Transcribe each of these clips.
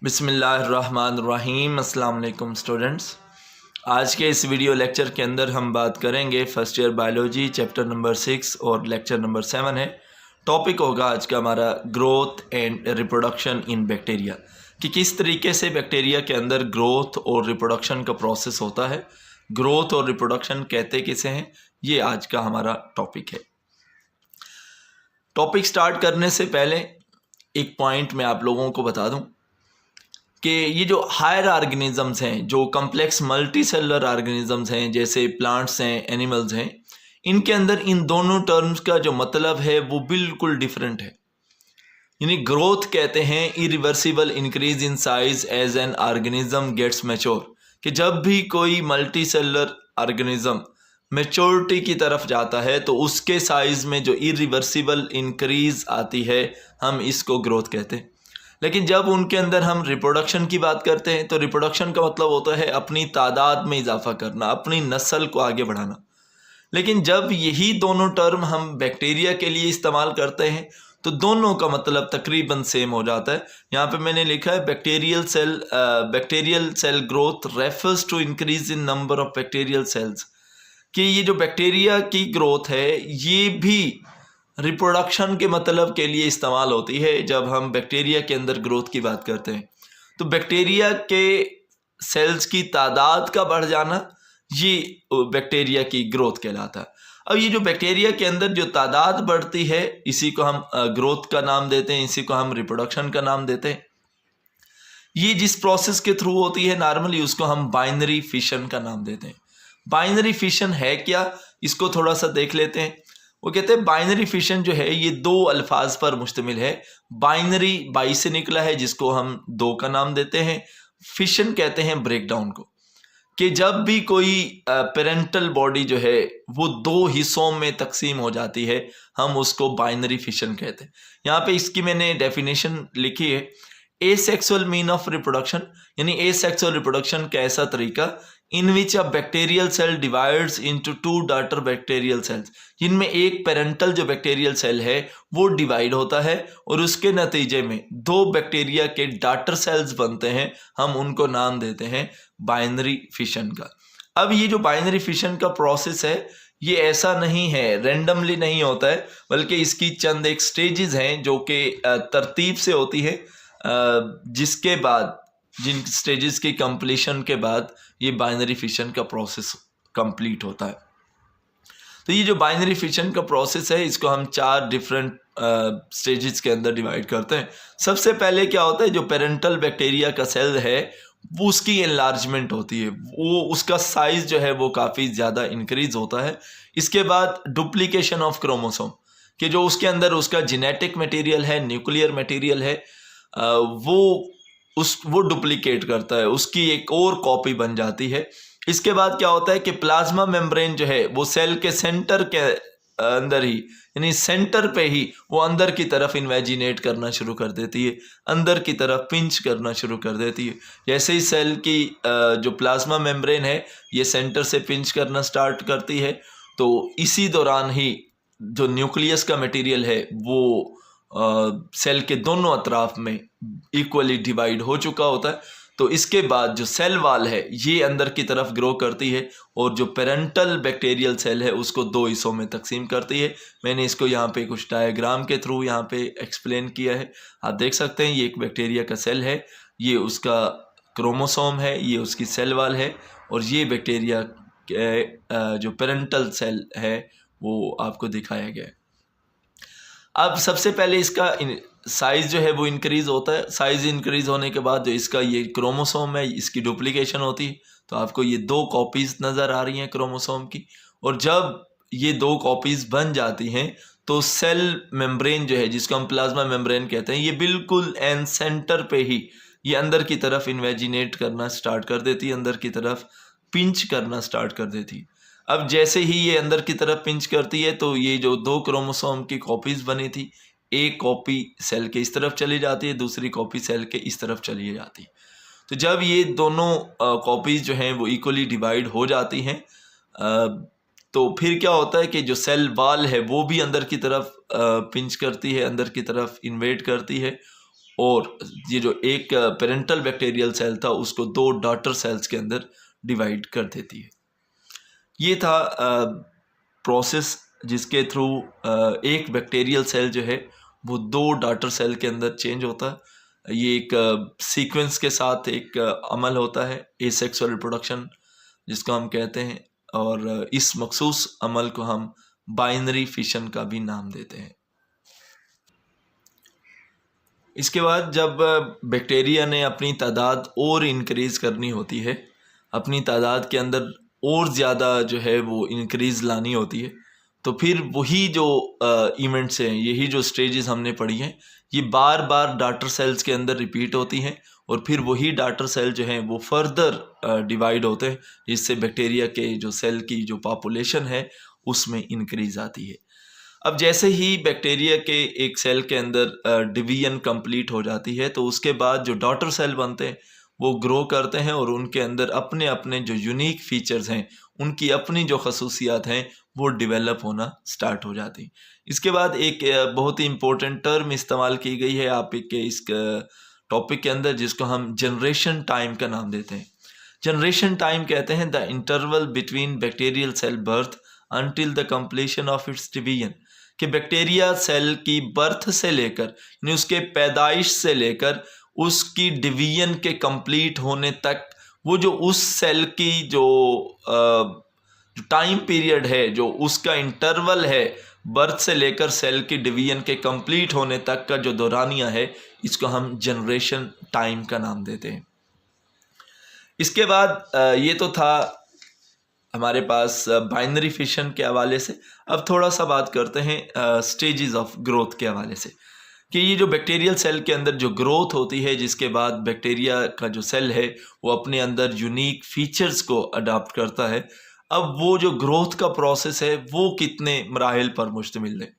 बिस्मिल्लाहिर्रहमानिर्रहीम। अस्सलाम वालेकुम स्टूडेंट्स। आज के इस वीडियो लेक्चर के अंदर हम बात करेंगे first year biology chapter number 6 और लेक्चर नंबर 7 है। टॉपिक होगा आज का हमारा growth and reproduction in bacteria, कि किस तरीके से बैक्टीरिया के अंदर ग्रोथ और रिप्रोडक्शन का प्रोसेस होता है। ग्रोथ और रिप्रोडक्शन कहते किसे हैं, ये आज का हमारा टॉपिक है। टॉपिक स्टार्ट करने से पहले एक पॉइंट मैं आप लोगों को बता दूं कि ये जो हायर ऑर्गेनिजम्स हैं, जो कम्प्लेक्स मल्टी सेलुलर ऑर्गेनिजम्स हैं, जैसे प्लांट्स हैं, एनिमल्स हैं, इनके अंदर इन दोनों टर्म्स का जो मतलब है वो बिल्कुल डिफरेंट है। यानी ग्रोथ कहते हैं irreversible increase in size as an organism gets mature, कि जब भी कोई मल्टी सेलुलर ऑर्गेनिज्म मैच्योरिटी की तरफ जाता है तो उसके साइज में जो इरिवर्सिबल इंक्रीज आती है, हम इसको ग्रोथ कहते हैं। लेकिन जब उनके अंदर हम रिप्रोडक्शन की बात करते हैं तो रिप्रोडक्शन का मतलब होता है अपनी तादाद में इजाफा करना, अपनी नस्ल को आगे बढ़ाना। लेकिन जब यही दोनों टर्म हम बैक्टीरिया के लिए इस्तेमाल करते हैं तो दोनों का मतलब तकरीबन सेम हो जाता है। यहाँ पे मैंने लिखा है bacterial cell growth refers to increase in number of bacterial cells, कि ये जो बैक्टीरिया की ग्रोथ है ये भी रिप्रोडक्शन के मतलब के लिए इस्तेमाल होती है। जब हम बैक्टीरिया के अंदर ग्रोथ की बात करते हैं तो बैक्टीरिया के सेल्स की तादाद का बढ़ जाना ये बैक्टीरिया की ग्रोथ कहलाता है। अब ये जो बैक्टीरिया के अंदर जो तादाद बढ़ती है इसी को हम ग्रोथ का नाम देते हैं, इसी को हम रिप्रोडक्शन का नाम देते हैं। ये जिस प्रोसेस के थ्रू होती है नॉर्मली उसको हम बाइनरी फिशन का नाम देते हैं। बाइनरी फिशन है क्या, इसको थोड़ा सा देख लेते हैं। वो कहते हैं बाइनरी फिशन जो है ये दो अल्फाज पर मुश्तमिल है। बाइनरी बाई से निकला है जिसको हम दो का नाम देते हैं। फिशन कहते हैं ब्रेकडाउन को, कि जब भी कोई पेरेंटल बॉडी जो है वो दो हिस्सों में तकसीम हो जाती है हम उसको बाइनरी फिशन कहते हैं। यहाँ पे इसकी मैंने डेफिनेशन लिखी है। एसेक्सुअल मीन ऑफ रिप्रोडक्शन, यानी एसेक्सुअल रिप्रोडक्शन का ऐसा तरीका in which a bacterial cell divides into two daughter bacterial cells, जिनमें एक पेरेंटल जो बैक्टीरियल सेल है वो डिवाइड होता है और उसके नतीजे में दो बैक्टीरिया के डॉटर सेल्स बनते हैं, हम उनको नाम देते हैं बाइनरी फिशन का। अब ये जो बाइनरी फिशन का प्रोसेस है ये ऐसा नहीं है, रेंडमली नहीं होता है, बल्कि इसकी चंद एक स्टेजेस हैं जो कि तरतीब से होती है, जिसके बाद जिन स्टेजेस की कंप्लीशन के बाद ये बाइनरी फिशन का प्रोसेस कंप्लीट होता है। तो ये जो बाइनरी फिशन का प्रोसेस है इसको हम चार डिफरेंट स्टेजेस के अंदर डिवाइड करते हैं। सबसे पहले क्या होता है, जो पेरेंटल बैक्टीरिया का सेल है वो उसकी एनलार्जमेंट होती है, वो उसका साइज जो है वो काफ़ी ज़्यादा इंक्रीज होता है। इसके बाद डुप्लीकेशन ऑफ क्रोमोसोम, कि जो उसके अंदर उसका जेनेटिक मटेरियल है, न्यूक्लियर मटेरियल है, वो डुप्लीकेट करता है, उसकी एक और कॉपी बन जाती है। इसके बाद क्या होता है कि प्लाज्मा मेम्ब्रेन जो है वो सेल के सेंटर के अंदर ही, यानी सेंटर पे ही वो अंदर की तरफ इन्वेजिनेट करना शुरू कर देती है, अंदर की तरफ पिंच करना शुरू कर देती है। जैसे ही सेल की जो प्लाज्मा मेम्ब्रेन है ये सेंटर से पिंच करना स्टार्ट करती है तो इसी दौरान ही जो न्यूक्लियस का मटेरियल है वो सेल के दोनों अतराफ में इक्वली डिवाइड हो चुका होता है। तो इसके बाद जो सेल वाल है ये अंदर की तरफ ग्रो करती है और जो पेरेंटल बैक्टीरियल सेल है उसको दो हिस्सों में तकसीम करती है। मैंने इसको यहाँ पे कुछ डायग्राम के थ्रू यहाँ पे एक्सप्लेन किया है, आप देख सकते हैं। ये एक बैक्टीरिया का सेल है, ये उसका क्रोमोसोम है, ये उसकी सेल वाल है, और ये बैक्टीरिया के जो पेरेंटल सेल है वो आपको दिखाया गया है। अब सबसे पहले इसका साइज़ जो है वो इंक्रीज़ होता है। साइज़ इंक्रीज़ होने के बाद जो इसका ये क्रोमोसोम है इसकी डुप्लीकेशन होती है, तो आपको ये दो कॉपीज़ नज़र आ रही हैं क्रोमोसोम की। और जब ये दो कॉपीज़ बन जाती हैं तो सेल मेम्ब्रेन जो है जिसको हम प्लाज्मा मेम्ब्रेन कहते हैं ये बिल्कुल एंड सेंटर पे ही ये अंदर की तरफ इन्वेजिनेट करना स्टार्ट कर देती है, अंदर की तरफ पिंच करना स्टार्ट कर देती है। अब जैसे ही ये अंदर की तरफ पिंच करती है तो ये जो दो क्रोमोसोम की कॉपीज़ बनी थी, एक कॉपी सेल के इस तरफ चली जाती है, दूसरी कॉपी सेल के इस तरफ चली जाती है। तो जब ये दोनों कॉपीज़ जो हैं वो इक्वली डिवाइड हो जाती हैं तो फिर क्या होता है कि जो सेल वाल है वो भी अंदर की तरफ पिंच करती है, अंदर की तरफ इन्वेट करती है, और ये जो एक पेरेंटल बैक्टीरियल सेल था उसको 2 डॉटर सेल्स के अंदर डिवाइड कर देती है। ये था प्रोसेस जिसके थ्रू एक बैक्टीरियल सेल जो है वो 2 डॉटर सेल के अंदर चेंज होता है। ये एक सीक्वेंस के साथ एक अमल होता है, एसेक्सुअल रिप्रोडक्शन जिसको हम कहते हैं, और इस मखसूस अमल को हम बाइनरी फिशन का भी नाम देते हैं। इसके बाद जब बैक्टीरिया ने अपनी तादाद और इंक्रीज़ करनी होती है, अपनी तादाद के अंदर और ज़्यादा जो है वो इंक्रीज़ लानी होती है, तो फिर वही जो इवेंट्स हैं, यही जो स्टेजेस हमने पढ़ी हैं, ये बार बार डॉटर सेल्स के अंदर रिपीट होती हैं और फिर वही डॉटर सेल जो हैं वो फर्दर डिवाइड होते हैं, जिससे बैक्टीरिया के जो सेल की जो पॉपुलेशन है उसमें इंक्रीज़ आती है। अब जैसे ही बैक्टीरिया के एक सेल के अंदर डिवीजन कंप्लीट हो जाती है, तो उसके बाद जो डॉटर सेल बनते हैं वो ग्रो करते हैं और उनके अंदर अपने अपने जो यूनिक फीचर्स हैं, उनकी अपनी जो खसूसियात हैं वो डेवलप होना स्टार्ट हो जाती। इसके बाद एक बहुत ही इम्पोर्टेंट टर्म इस्तेमाल की गई है आप के इस टॉपिक के अंदर, जिसको हम जनरेशन टाइम का नाम देते हैं। जनरेशन टाइम कहते हैं the interval between bacterial cell birth until the completion of its division, कि बैक्टीरिया सेल की बर्थ से लेकर यानी उसके पैदाइश से लेकर उसकी डिवीजन के कंप्लीट होने तक, वो जो उस सेल की जो टाइम पीरियड है, जो उसका इंटरवल है बर्थ से लेकर सेल की डिवीजन के कंप्लीट होने तक का जो दौरानिया है, इसको हम जनरेशन टाइम का नाम देते हैं। इसके बाद ये तो था हमारे पास बाइनरी फिशन के हवाले से। अब थोड़ा सा बात करते हैं स्टेजेस ऑफ ग्रोथ के हवाले से, कि ये जो बैक्टीरियल सेल के अंदर जो ग्रोथ होती है, जिसके बाद बैक्टीरिया का जो सेल है वो अपने अंदर यूनिक फीचर्स को अडॉप्ट करता है। अब वो जो ग्रोथ का प्रोसेस है वो कितने मराहिल पर मुश्तमिल है।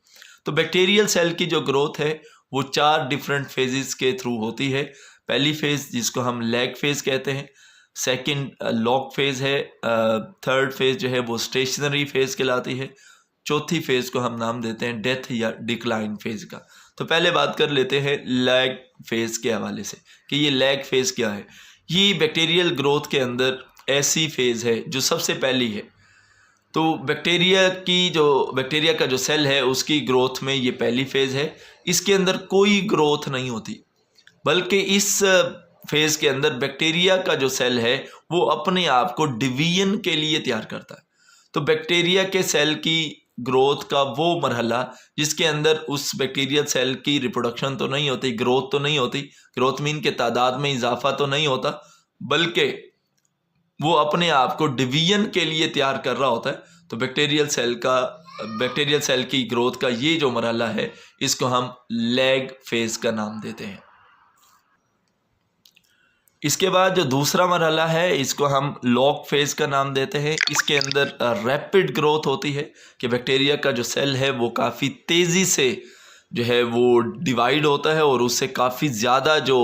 तो बैक्टीरियल सेल की जो ग्रोथ है वो 4 डिफरेंट फेजेस के थ्रू होती है। पहली फेज़ जिसको हम लैग फेज़ कहते हैं, सेकंड लॉग फेज़ है, थर्ड फेज़ जो है वो स्टेशनरी फेज़ कहलाती है, चौथी फेज़ को हम नाम देते हैं डेथ या डिक्लाइन फेज़ का। तो पहले बात कर लेते हैं लैग फेज़ के हवाले से कि ये लैग फेज़ क्या है। ये बैक्टीरियल ग्रोथ के अंदर ऐसी फेज़ है जो सबसे पहली है। तो बैक्टीरिया का जो सेल है उसकी ग्रोथ में ये पहली फेज़ है। इसके अंदर कोई ग्रोथ नहीं होती, बल्कि इस फेज़ के अंदर बैक्टीरिया का जो सेल है वो अपने आप को डिवीजन के लिए तैयार करता है। तो बैक्टीरिया के सेल की ग्रोथ का वो मरहला जिसके अंदर उस बैक्टीरियल सेल की रिप्रोडक्शन तो नहीं होती, ग्रोथ तो नहीं होती, ग्रोथ मीन के तादाद में इजाफा तो नहीं होता, बल्कि वो अपने आप को डिवीजन के लिए तैयार कर रहा होता है। तो बैक्टीरियल सेल की ग्रोथ का ये जो मरहला है इसको हम लैग फेज़ का नाम देते हैं। इसके बाद जो दूसरा मरहला है इसको हम लॉग फेज़ का नाम देते हैं। इसके अंदर रैपिड ग्रोथ होती है कि बैक्टीरिया का जो सेल है वो काफ़ी तेज़ी से जो है वो डिवाइड होता है और उससे काफ़ी ज़्यादा जो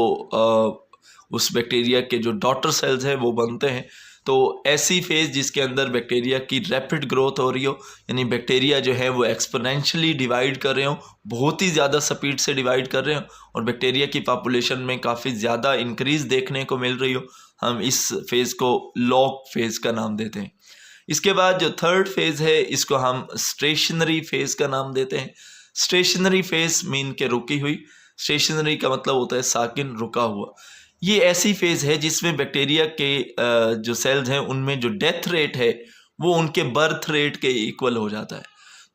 उस बैक्टीरिया के जो डॉटर सेल्स हैं वो बनते हैं। तो ऐसी फेज़ जिसके अंदर बैक्टीरिया की रैपिड ग्रोथ हो रही हो, यानी बैक्टीरिया जो है वो एक्सपोनेंशियली डिवाइड कर रहे हो, बहुत ही ज़्यादा स्पीड से डिवाइड कर रहे हो और बैक्टीरिया की पॉपुलेशन में काफ़ी ज़्यादा इंक्रीज़ देखने को मिल रही हो, हम इस फेज़ को लॉग फेज़ का नाम देते हैं। इसके बाद जो थर्ड फेज़ है इसको हम स्टेशनरी फेज़ का नाम देते हैं। स्टेशनरी फेज़ मीन के रुकी हुई, स्टेशनरी का मतलब होता है साकिन, रुका हुआ। ये ऐसी फेज़ है जिसमें बैक्टीरिया के जो सेल्स हैं उनमें जो डेथ रेट है वो उनके बर्थ रेट के इक्वल हो जाता है।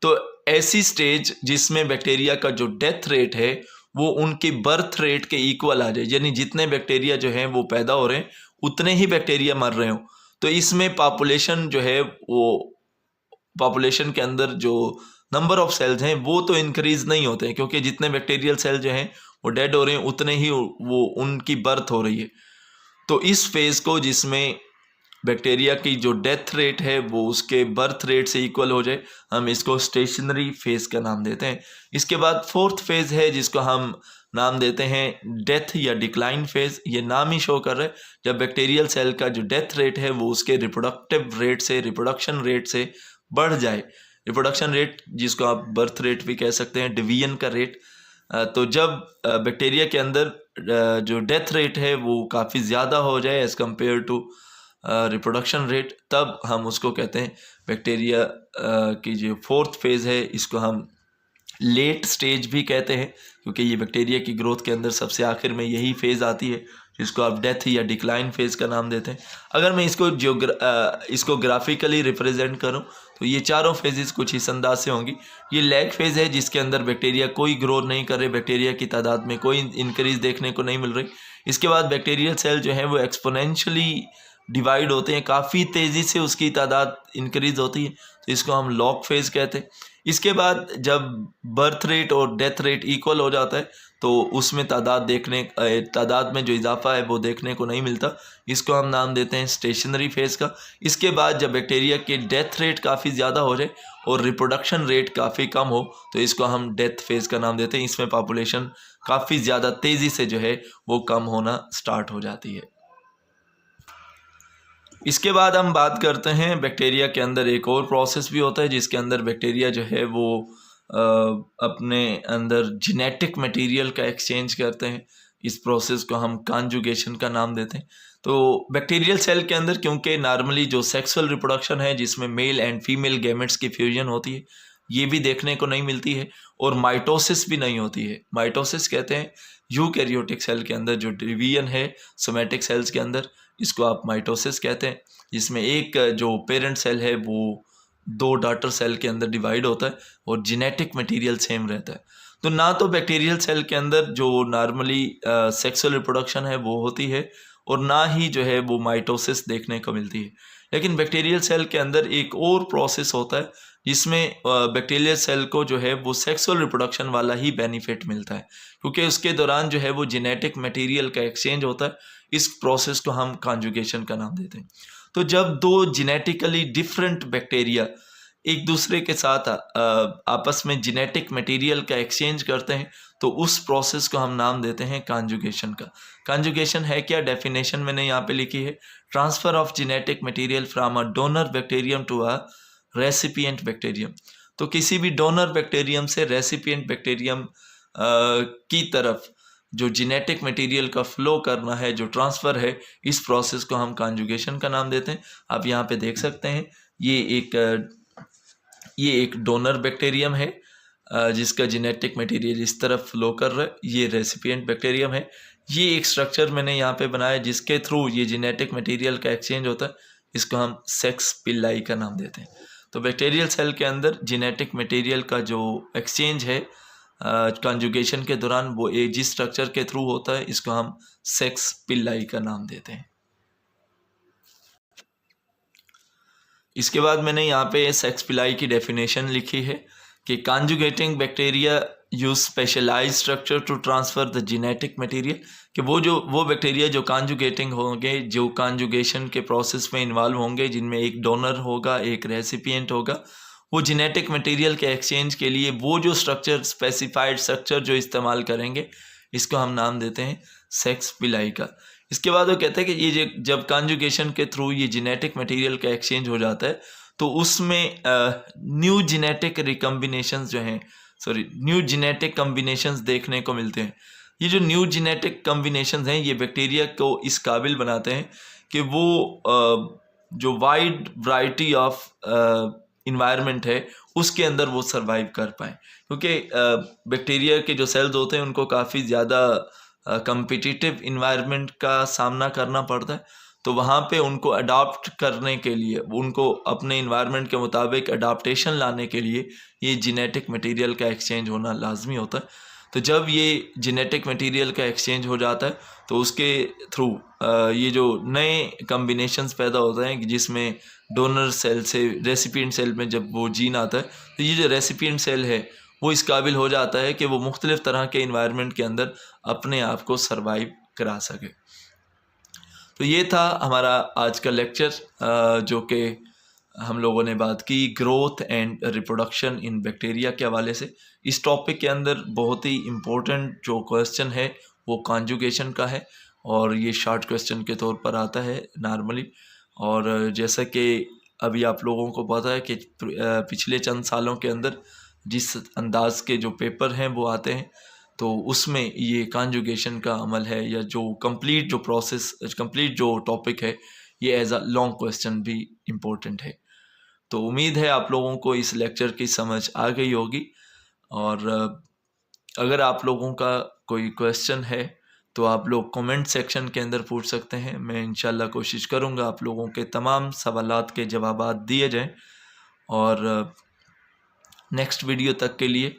तो ऐसी स्टेज जिसमें बैक्टीरिया का जो डेथ रेट है वो उनकी बर्थ रेट के इक्वल आ जाए, यानी जितने बैक्टीरिया जो हैं वो पैदा हो रहे हैं उतने ही बैक्टीरिया मर रहे हो। तो इसमें पॉपुलेशन जो है वो पॉपुलेशन के अंदर जो नंबर ऑफ सेल्स हैं वो तो इंक्रीज़ नहीं होते हैं, क्योंकि जितने बैक्टीरियल सेल जो हैं वो डेड हो रहे हैं उतने ही वो उनकी बर्थ हो रही है। तो इस फेज़ को जिसमें बैक्टीरिया की जो डेथ रेट है वो उसके बर्थ रेट से इक्वल हो जाए, हम इसको स्टेशनरी फेज़ का नाम देते हैं। इसके बाद फोर्थ फेज़ है जिसको हम नाम देते हैं डेथ या डिक्लाइन फेज़। ये नाम ही शो कर रहा है जब बैक्टीरियल सेल का जो डेथ रेट है वो उसके रिप्रोडक्शन रेट से बढ़ जाए। रिप्रोडक्शन रेट जिसको आप बर्थ रेट भी कह सकते हैं, डिवीजन का रेट। तो जब बैक्टीरिया के अंदर जो डेथ रेट है वो काफ़ी ज़्यादा हो जाए as compare to reproduction rate, तब हम उसको कहते हैं बैक्टीरिया की जो फोर्थ फेज़ है, इसको हम लेट स्टेज भी कहते हैं, क्योंकि ये बैक्टीरिया की ग्रोथ के अंदर सबसे आखिर में यही फेज़ आती है जिसको आप डेथ या डिक्लाइन फेज़ का नाम देते हैं। अगर मैं इसको ग्राफिकली रिप्रेजेंट करूं तो ये चारों फेजेस कुछ इस अंदाज से होंगी। ये लैग फेज़ है जिसके अंदर बैक्टीरिया कोई ग्रोथ नहीं कर रहे, बैक्टीरिया की तादाद में कोई इंक्रीज देखने को नहीं मिल रही। इसके बाद बैक्टीरियल सेल जो है वो एक्सपोनेंशियली डिवाइड होते हैं, काफ़ी तेज़ी से उसकी तादाद इंक्रीज होती है, तो इसको हम लॉग फेज़ कहते हैं। इसके बाद जब बर्थ रेट और डेथ रेट इक्वल हो जाता है तो उसमें तादाद में जो इजाफा है वो देखने को नहीं मिलता, इसको हम नाम देते हैं स्टेशनरी फेज़ का। इसके बाद जब बैक्टीरिया के डेथ रेट काफ़ी ज़्यादा हो जाए और रिप्रोडक्शन रेट काफ़ी कम हो तो इसको हम डेथ फेज़ का नाम देते हैं। इसमें पॉपुलेशन काफ़ी ज़्यादा तेज़ी से जो है वो कम होना स्टार्ट हो जाती है। इसके बाद हम बात करते हैं बैक्टीरिया के अंदर एक और प्रोसेस भी होता है जिसके अंदर बैक्टीरिया जो है वो अपने अंदर जेनेटिक मटेरियल का एक्सचेंज करते हैं। इस प्रोसेस को हम कॉन्जुगेशन का नाम देते हैं। तो बैक्टीरियल सेल के अंदर क्योंकि नॉर्मली जो सेक्सुअल रिप्रोडक्शन है जिसमें मेल एंड फीमेल गैमेट्स की फ्यूजन होती है ये भी देखने को नहीं मिलती है, और माइटोसिस भी नहीं होती है। माइटोसिस कहते हैं यूकैरियोटिक सेल के अंदर जो डिवीजन है सोमैटिक सेल्स के अंदर, इसको आप माइटोसिस कहते हैं, जिसमें एक जो पेरेंट सेल है वो दो डॉटर सेल के अंदर डिवाइड होता है और जेनेटिक मटेरियल सेम रहता है। तो ना तो बैक्टीरियल सेल के अंदर जो नॉर्मली सेक्सुअल रिप्रोडक्शन है वो होती है और ना ही जो है वो माइटोसिस देखने को मिलती है। लेकिन बैक्टीरियल सेल के अंदर एक और प्रोसेस होता है जिसमें बैक्टीरियल सेल को जो है वो सेक्सुअल रिप्रोडक्शन वाला ही बेनिफिट मिलता है, क्योंकि उसके दौरान जो है वो जेनेटिक मटेरियल का एक्सचेंज होता है। इस प्रोसेस को हम कॉन्जुगेशन का नाम देते हैं। तो जब दो जेनेटिकली डिफरेंट बैक्टीरिया एक दूसरे के साथ आपस में जेनेटिक मटेरियल का एक्सचेंज करते हैं तो उस प्रोसेस को हम नाम देते हैं कॉन्जुगेशन का। कॉन्जुगेशन है क्या, डेफिनेशन मैंने यहाँ पे लिखी है, transfer of genetic material from a donor bacterium to a recipient bacterium. तो किसी भी डोनर बैक्टीरियम से रेसिपिएंट बैक्टीरियम की तरफ जो जेनेटिक मटेरियल का फ्लो करना है, जो ट्रांसफ़र है, इस प्रोसेस को हम कॉन्जुगेशन का नाम देते हैं। आप यहाँ पे देख सकते हैं ये एक डोनर बैक्टीरियम है जिसका जेनेटिक मटेरियल इस तरफ फ्लो कर रहा है, ये रेसिपिएंट बैक्टीरियम है। ये एक स्ट्रक्चर मैंने यहाँ पे बनाया जिसके थ्रू ये जेनेटिक मटेरियल का एक्सचेंज होता है, इसको हम सेक्स पिल्लाई का नाम देते हैं। तो बैक्टीरियल सेल के अंदर जेनेटिक मटेरियल का जो एक्सचेंज है कॉन्जुगेशन के दौरान वो एक जिस स्ट्रक्चर के थ्रू होता है इसको हम सेक्स पिल्लाई का नाम देते हैं। इसके बाद मैंने यहाँ पे सेक्स पिलाई की डेफिनेशन लिखी है कि conjugating bacteria use specialize structure to transfer the genetic material, कि वो बैक्टीरिया जो कॉन्जुगेटिंग होंगे, जो कॉन्जुगेशन के प्रोसेस में इन्वॉल्व होंगे, जिनमें एक डोनर होगा एक रेसिपिएंट होगा, वो जेनेटिक मटेरियल के एक्सचेंज के लिए वो जो स्ट्रक्चर स्पेसिफाइड स्ट्रक्चर जो इस्तेमाल करेंगे इसको हम नाम देते हैं सेक्स पिलाई का। इसके बाद वो कहते हैं कि ये जब कॉन्जुगेशन के थ्रू ये जेनेटिक मटेरियल का एक्सचेंज हो जाता है तो उसमें न्यू जेनेटिक रिकम्बिनेशंस जो हैं न्यू जेनेटिक कम्बिनेशंस देखने को मिलते हैं। ये जो न्यू जेनेटिक कम्बिनेशंस हैं ये बैक्टीरिया को इस काबिल बनाते हैं कि वो जो वाइड वैरायटी ऑफ इन्वायरमेंट है उसके अंदर वो सरवाइव कर पाएँ, क्योंकि बैक्टीरिया के जो सेल्स होते हैं उनको काफ़ी ज़्यादा कम्पिटिटिव इन्वायरमेंट का सामना करना पड़ता है। तो वहाँ पे उनको अडॉप्ट करने के लिए, उनको अपने इन्वायरमेंट के मुताबिक अडाप्टेशन लाने के लिए ये जेनेटिक मटेरियल का एक्सचेंज होना लाजमी होता है। तो जब ये जेनेटिक मटेरियल का एक्सचेंज हो जाता है तो उसके थ्रू ये जो नए कम्बिनेशंस पैदा होते हैं जिसमें डोनर सेल से रेसिपिएंट सेल में जब वो जीन आता है तो ये जो रेसिपिएंट सेल है वो इस काबिल हो जाता है कि वो मुख्तलिफ़ तरह के इन्वायरमेंट के अंदर अपने आप को सरवाइव करा सके। तो ये था हमारा आज का लेक्चर जो कि हम लोगों ने बात की growth and reproduction in bacteria के हवाले से। इस टॉपिक के अंदर बहुत ही इम्पोर्टेंट जो क्वेश्चन है वो कॉन्जुगेशन का है और ये शॉर्ट क्वेश्चन के तौर पर आता है नॉर्मली। और जैसा कि अभी आप लोगों को पता है कि पिछले चंद सालों के अंदर जिस अंदाज़ के जो पेपर हैं वो आते हैं तो उसमें ये कॉन्जुगेशन का अमल है या जो कंप्लीट जो टॉपिक है, ये एज अ लॉन्ग क्वेश्चन भी इम्पोर्टेंट है। तो उम्मीद है आप लोगों को इस लेक्चर की समझ आ गई होगी, और अगर आप लोगों का कोई क्वेश्चन है तो आप लोग कमेंट सेक्शन के अंदर पूछ सकते हैं। मैं इंशाल्लाह कोशिश करूँगा आप लोगों के तमाम सवालात के जवाबात दिए जाएं। और नेक्स्ट वीडियो तक के लिए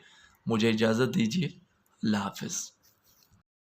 मुझे इजाज़त दीजिए। अल्लाह हाफ़िज़।